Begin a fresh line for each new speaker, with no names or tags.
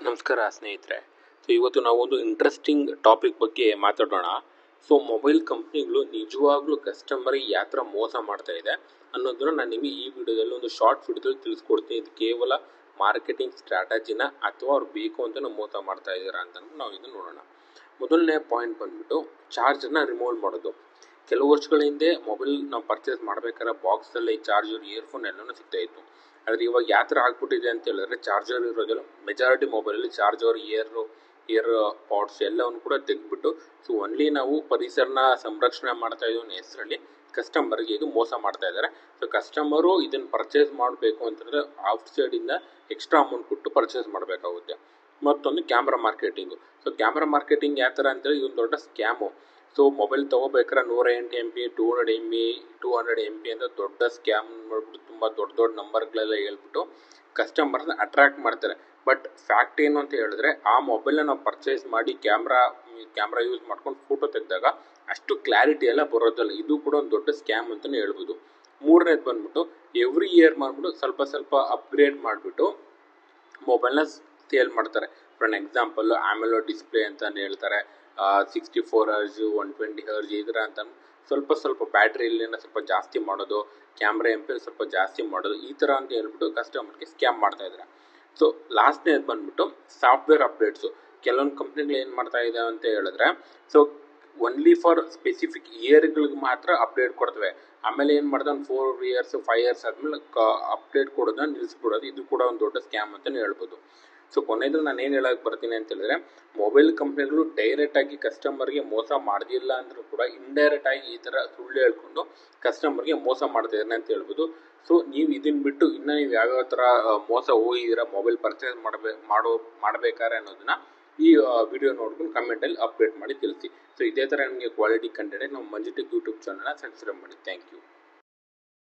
ನಮಸ್ಕಾರ ಸ್ನೇಹಿತರೆ. ಇವತ್ತು ನಾವು ಒಂದು ಇಂಟ್ರೆಸ್ಟಿಂಗ್ ಟಾಪಿಕ್ ಬಗ್ಗೆ ಮಾತಾಡೋಣ. ಮೊಬೈಲ್ ಕಂಪ್ನಿಗಳು ನಿಜವಾಗ್ಲೂ ಕಸ್ಟಮರಿಗೆ ಯಾವ ಥರ ಮೋಸ ಮಾಡ್ತಾ ಇದೆ ಅನ್ನೋದನ್ನ ನಾನು ನಿಮಗೆ ಈ ವಿಡಿಯೋದಲ್ಲಿ ಒಂದು ಶಾರ್ಟ್ ವಿಡಿಯೋದಲ್ಲಿ ತಿಳಿಸ್ಕೊಡ್ತೀನಿ. ಇದು ಕೇವಲ ಮಾರ್ಕೆಟಿಂಗ್ ಸ್ಟ್ರಾಟಜಿನ ಅಥವಾ ಅವ್ರು ಬೇಕು ಅಂತ ಮೋಸ ಮಾಡ್ತಾ ಇದ್ದೀರಾ ಅಂತ ನಾವು ಇದನ್ನು ನೋಡೋಣ. ಮೊದಲನೇ ಪಾಯಿಂಟ್ ಬಂದ್ಬಿಟ್ಟು ಚಾರ್ಜರ್ನ ರಿಮೂವ್ ಮಾಡೋದು. ಕೆಲವು ವರ್ಷಗಳ ಹಿಂದೆ ಮೊಬೈಲ್ ನಾವು ಪರ್ಚೇಸ್ ಮಾಡಬೇಕಾದ್ರೆ ಬಾಕ್ಸಲ್ಲಿ ಚಾರ್ಜರ್, ಇಯರ್ಫೋನ್ ಎಲ್ಲನೂ ಸಿಗ್ತಾ ಇತ್ತು. ಆದರೆ ಇವಾಗ ಯಾವ ಥರ ಆಗ್ಬಿಟ್ಟಿದೆ ಅಂತ ಹೇಳಿದ್ರೆ ಚಾರ್ಜರ್ ಇರೋದಿಲ್ಲ. ಮೆಜಾರಿಟಿ ಮೊಬೈಲಲ್ಲಿ ಚಾರ್ಜರ್, ಇಯರ್ ಪಾಡ್ಸ್ ಎಲ್ಲವನ್ನು ಕೂಡ ತೆಗೆದ್ಬಿಟ್ಟು ಓನ್ಲಿ ನಾವು ಪರಿಸರನ ಸಂರಕ್ಷಣೆ ಮಾಡ್ತಾ ಇದ್ದೀವಿ ಅನ್ನೋ ಹೆಸರಲ್ಲಿ ಕಸ್ಟಮರ್ಗೆ ಇದು ಮೋಸ ಮಾಡ್ತಾ ಇದ್ದಾರೆ. ಕಸ್ಟಮರು ಇದನ್ನು ಪರ್ಚೇಸ್ ಮಾಡಬೇಕು ಅಂತಂದರೆ ಔಟ್ ಸೈಡಿಂದ ಎಕ್ಸ್ಟ್ರಾ ಅಮೌಂಟ್ ಕೊಟ್ಟು ಪರ್ಚೇಸ್ ಮಾಡಬೇಕಾಗುತ್ತೆ. ಮತ್ತೊಂದು ಕ್ಯಾಮ್ರಾ ಮಾರ್ಕೆಟಿಂಗು. ಕ್ಯಾಮ್ರಾ ಮಾರ್ಕೆಟಿಂಗ್ ಯಾವ ಥರ ಅಂತೇಳಿ ಇದೊಂದು ದೊಡ್ಡ ಸ್ಕ್ಯಾಮು. ಮೊಬೈಲ್ ತೊಗೋಬೇಕಾದ್ರೆ 108 MB 200 MB 200 MB ಅಂತ ದೊಡ್ಡ ಸ್ಕ್ಯಾಮ್ ಮಾಡಿಬಿಟ್ಟು ತುಂಬ ದೊಡ್ಡ ನಂಬರ್ಗಳೆಲ್ಲ ಹೇಳ್ಬಿಟ್ಟು ಕಸ್ಟಮರ್ನ ಅಟ್ರಾಕ್ಟ್ ಮಾಡ್ತಾರೆ. ಬಟ್ ಫ್ಯಾಕ್ಟ್ ಏನು ಅಂತ ಹೇಳಿದ್ರೆ ಆ ಮೊಬೈಲ್ನ ನಾವು ಪರ್ಚೇಸ್ ಮಾಡಿ ಕ್ಯಾಮ್ರಾ ಯೂಸ್ ಮಾಡ್ಕೊಂಡು ಫೋಟೋ ತೆಗೆದಾಗ ಅಷ್ಟು ಕ್ಲಾರಿಟಿ ಎಲ್ಲ ಬರೋದಲ್ಲ. ಇದು ಕೂಡ ಒಂದು ದೊಡ್ಡ ಸ್ಕ್ಯಾಮ್ ಅಂತಲೇ ಹೇಳ್ಬೋದು. ಮೂರನೇದು ಬಂದ್ಬಿಟ್ಟು ಎವ್ರಿ ಇಯರ್ ಮಾಡಿಬಿಟ್ಟು ಸ್ವಲ್ಪ ಅಪ್ಗ್ರೇಡ್ ಮಾಡಿಬಿಟ್ಟು ಮೊಬೈಲ್ನ ಸೇಲ್ ಮಾಡ್ತಾರೆ. ಫಾರ್ ಎಕ್ಸಾಂಪಲ್ ಆಮೆಲೋ ಡಿಸ್ಪ್ಲೇ ಅಂತಲೇ ಹೇಳ್ತಾರೆ, 64 Hz 120 Hz ಈ ಥರ ಅಂತ ಸ್ವಲ್ಪ ಬ್ಯಾಟ್ರಿಯಲ್ಲಿನ ಸ್ವಲ್ಪ ಜಾಸ್ತಿ ಮಾಡೋದು, ಕ್ಯಾಮ್ರಾ MP ಸ್ವಲ್ಪ ಜಾಸ್ತಿ ಮಾಡೋದು, ಈ ಥರ ಅಂತ ಹೇಳ್ಬಿಟ್ಟು ಕಸ್ಟಮರ್ಗೆ ಸ್ಕ್ಯಾಮ್ ಮಾಡ್ತಾ ಇದ್ದಾರೆ. ಲಾಸ್ಟ್ನೇದು ಬಂದ್ಬಿಟ್ಟು ಸಾಫ್ಟ್ವೇರ್ ಅಪ್ಡೇಟ್ಸು. ಕೆಲವೊಂದು ಕಂಪ್ನಿಗಳು ಏನು ಮಾಡ್ತಾ ಇದ್ದಾವೆ ಅಂತ ಹೇಳಿದ್ರೆ ಒನ್ಲಿ ಫಾರ್ ಸ್ಪೆಸಿಫಿಕ್ ಇಯರ್ಗಳಿಗೆ ಮಾತ್ರ ಅಪ್ಡೇಟ್ ಕೊಡ್ತವೆ. ಆಮೇಲೆ ಏನು ಮಾಡ್ತಾರೆ, ಒಂದು 4 years 5 years ಆದಮೇಲೆ ಅಪ್ಡೇಟ್ ಕೊಡೋದನ್ನ ನಿಲ್ಲಿಸ್ಬಿಡೋದು. ಇದು ಕೂಡ ಒಂದು ದೊಡ್ಡ ಸ್ಕ್ಯಾಮ್ ಅಂತಲೇ ಹೇಳ್ಬೋದು. ಕೊನೆಯದು ನಾನು ಏನು ಹೇಳಕ್ಕೆ ಬರ್ತೀನಿ ಅಂತ ಹೇಳಿದ್ರೆ, ಮೊಬೈಲ್ ಕಂಪ್ನಿಗಳು ಡೈರೆಕ್ಟಾಗಿ ಕಸ್ಟಮರ್ಗೆ ಮೋಸ ಮಾಡೋದಿಲ್ಲ ಅಂದರೂ ಕೂಡ ಇಂಡೈರೆಕ್ಟಾಗಿ ಈ ಥರ ಸುಳ್ಳು ಹೇಳ್ಕೊಂಡು ಕಸ್ಟಮರ್ಗೆ ಮೋಸ ಮಾಡ್ತಿದ್ದಾರೆ ಅಂತ ಹೇಳ್ಬೋದು. ನೀವು ಇದನ್ನು ಬಿಟ್ಟು ಇನ್ನು ನೀವು ಯಾವ್ಯಾವ ಥರ ಮೋಸ ಹೋಗಿದ್ದೀರಾ ಮೊಬೈಲ್ ಪರ್ಚೇಸ್ ಮಾಡಬೇಕಾದ್ರೆ ಅನ್ನೋದನ್ನ ಈ ವಿಡಿಯೋ ನೋಡ್ಕೊಂಡು ಕಮೆಂಟಲ್ಲಿ ಅಪ್ಡೇಟ್ ಮಾಡಿ ತಿಳಿಸಿ. ಇದೇ ಥರ ನಿಮಗೆ ಕ್ವಾಲಿಟಿ ಕಂಟೆಂಟ್ ನಮ್ಮ ಮಂಜು ಟೆಕ್ ಯೂಟ್ಯೂಬ್ ಚಾನಲ್ನ ಸಬ್ಸ್ಕ್ರೈಬ್ ಮಾಡಿ. Thank you.